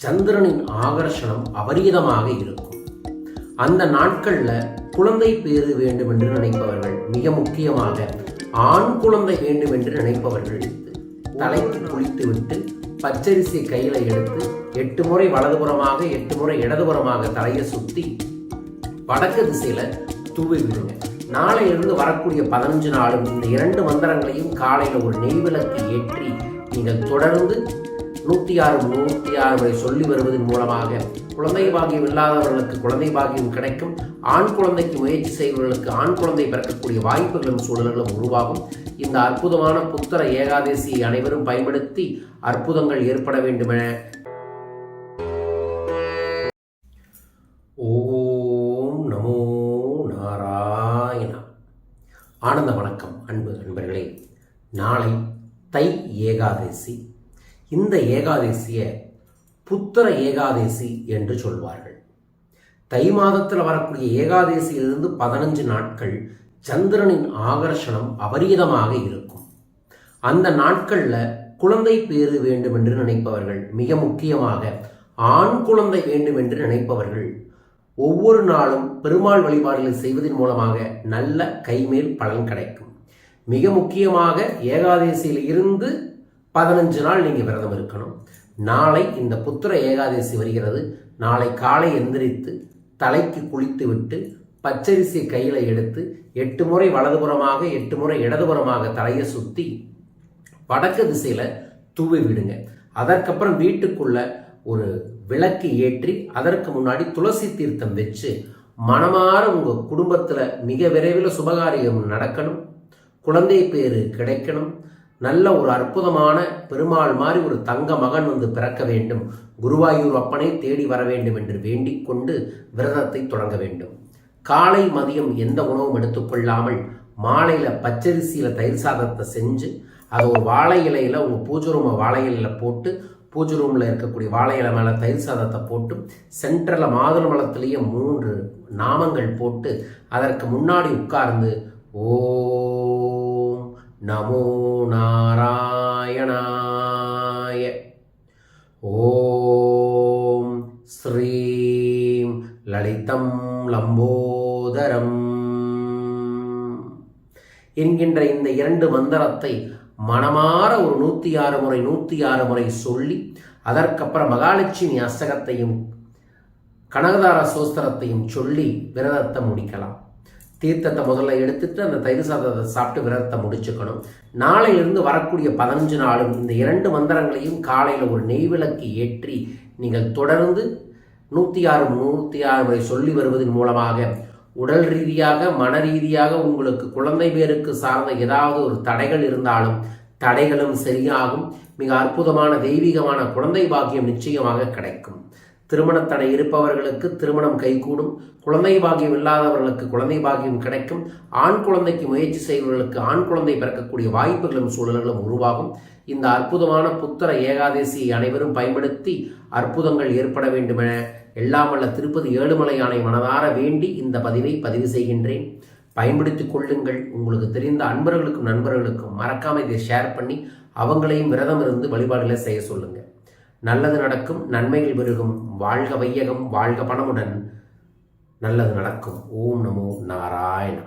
சந்திரனின் ஆகர்ஷணம் அபரிதமாக இருக்கும். அந்த நாட்கள்ல குழந்தை பேறு வேண்டும் என்று நினைப்பவர்கள், மிக முக்கியமாக ஆண் குழந்தை வேண்டும் என்று நினைப்பவர்கள் தலைக்கு குளித்து விட்டு பச்சரிசி கையில எடுத்து 8 முறை வலதுபுறமாக 8 முறை இடதுபுறமாக தலையை சுத்தி வடக்கு திசையில தூவி விடுங்க. நாளையிலிருந்து வரக்கூடிய 15 நாளும் இந்த 2 மந்திரங்களையும் காலையில ஒரு நெய்விளக்கு ஏற்றி நீங்கள் தொடர்ந்து 106 முறை சொல்லி வருவதன் மூலமாக குழந்தை பாக்கியம் இல்லாதவர்களுக்கு குழந்தை பாக்கியம் கிடைக்கும். ஆண் குழந்தைக்கு முயற்சி செய்வர்களுக்கு ஆண் குழந்தை பிறக்கக்கூடிய வாய்ப்புகளும் சூழல்களும் உருவாகும். இந்த அற்புதமான புத்திர ஏகாதசியை அனைவரும் பயன்படுத்தி அற்புதங்கள் ஏற்பட வேண்டுமென ஓம் நமோ நாராயணா. ஆனந்த வணக்கம் அன்பு நண்பர்களே. நாளை தை ஏகாதசி. இந்த ஏகாதசியை புத்திர ஏகாதசி என்று சொல்வார்கள். தை மாதத்தில் வரக்கூடிய ஏகாதசியிலிருந்து 15 நாட்கள் சந்திரனின் ஆகர்ஷணம் அபரிதமாக இருக்கும். அந்த நாட்கள்ல குழந்தை பேறு வேண்டும் என்று நினைப்பவர்கள், மிக முக்கியமாக ஆண் குழந்தை வேண்டும் என்று நினைப்பவர்கள் ஒவ்வொரு நாளும் பெருமாள் வழிபாடுகளை செய்வதன் மூலமாக நல்ல கைமேல் பலன் கிடைக்கும். மிக முக்கியமாக ஏகாதசியில் இருந்து 15 நாள் நீங்கள் விரதம் இருக்கணும். நாளை இந்த புத்திர ஏகாதசி வருகிறது. நாளை காலை எந்திரித்து தலைக்கு குளித்து விட்டு பச்சரிசி கையில் எடுத்து 8 முறை வலதுபுறமாக 8 முறை இடதுபுறமாக தலையை சுற்றி வடக்கு திசையில் தூவி விடுங்க. அதற்கப்புறம் வீட்டுக்குள்ள ஒரு விளக்கு ஏற்றி அதற்கு முன்னாடி துளசி தீர்த்தம் வச்சு மனமாற உங்கள் குடும்பத்தில் மிக விரைவில் சுபகாரியம் நடக்கணும், குழந்தை பேரு கிடைக்கணும், நல்ல ஒரு அற்புதமான பெருமாள் மாதிரி ஒரு தங்க மகன் வந்து பிறக்க வேண்டும், குருவாயூர் அப்பனை தேடி வர வேண்டும் என்று வேண்டிக் கொண்டு விரதத்தை தொடங்க வேண்டும். காலை மதியம் எந்த உணவும் எடுத்துக்கொள்ளாமல் மாலையில் பச்சரிசியில் தயிர் சாதத்தை செஞ்சு அதை ஒரு வாழை இலையில் உங்கள் பூஜை ரூமை வாழை இலையில் போட்டு பூஜை ரூமில் இருக்கக்கூடிய வாழை இலை மேலே தயிர் சாதத்தை போட்டு சென்டரில் மாதுளம்பழத்திலேயே 3 நாமங்கள் போட்டு அதற்கு முன்னாடி உட்கார்ந்து ஓம் நமோ நாராயணாய, ஓம் ஸ்ரீம் லலிதம் லம்போதரம் என்கின்ற இந்த 2 மந்திரத்தை மனமாற ஒரு 106 முறை சொல்லி அதற்கப்புறம் மகாலட்சுமி அஷ்டகத்தையும் கனகதார சோஸ்திரத்தையும் சொல்லி விரதத்தை முடிக்கலாம். தீர்த்தத்தை முதல்ல எடுத்துட்டு அந்த தயிர் சாதத்தை சாப்பிட்டு விரதத்தை முடிச்சுக்கணும். நாளையிலிருந்து வரக்கூடிய 15 நாளும் இந்த 2 மந்திரங்களையும் காலையில் ஒரு நெய்விளக்கு ஏற்றி நீங்கள் தொடர்ந்து 106 முறை சொல்லி வருவதன் மூலமாக உடல் ரீதியாக மன ரீதியாக உங்களுக்கு குழந்தை பேருக்கு சார்ந்த ஏதாவது ஒரு தடைகள் இருந்தாலும் தடைகளும் சரியாகும். மிக அற்புதமான தெய்வீகமான குழந்தை பாக்கியம் நிச்சயமாக கிடைக்கும். திருமண தடை இருப்பவர்களுக்கு திருமணம் கைகூடும், குழந்தை பாக்கியம் இல்லாதவர்களுக்கு குழந்தை பாக்கியம் கிடைக்கும், ஆண் குழந்தைக்கு முயற்சி செய்வர்களுக்கு ஆண் குழந்தை பிறக்கக்கூடிய வாய்ப்புகளும் சூழல்களும் உருவாகும். இந்த அற்புதமான புத்திர ஏகாதசியை அனைவரும் பயன்படுத்தி அற்புதங்கள் ஏற்பட வேண்டுமென எல்லாம் வல்ல திருப்பதி ஏழுமலையானை மனதார வேண்டி இந்த பதிவு செய்கின்றேன். பயன்படுத்திக் கொள்ளுங்கள். உங்களுக்கு தெரிந்த அன்பர்களுக்கும் நண்பர்களுக்கும் மறக்காம இதை ஷேர் பண்ணி அவங்களையும் விரதம் இருந்து வழிபாடுகளை செய்ய சொல்லுங்க. நல்லது நடக்கும், நன்மைகள் பெருகும். வாழ்க வையகம், வாழ்க பணமுடன். நல்லது நடக்கும். ஓம் நமோ நாராயணா.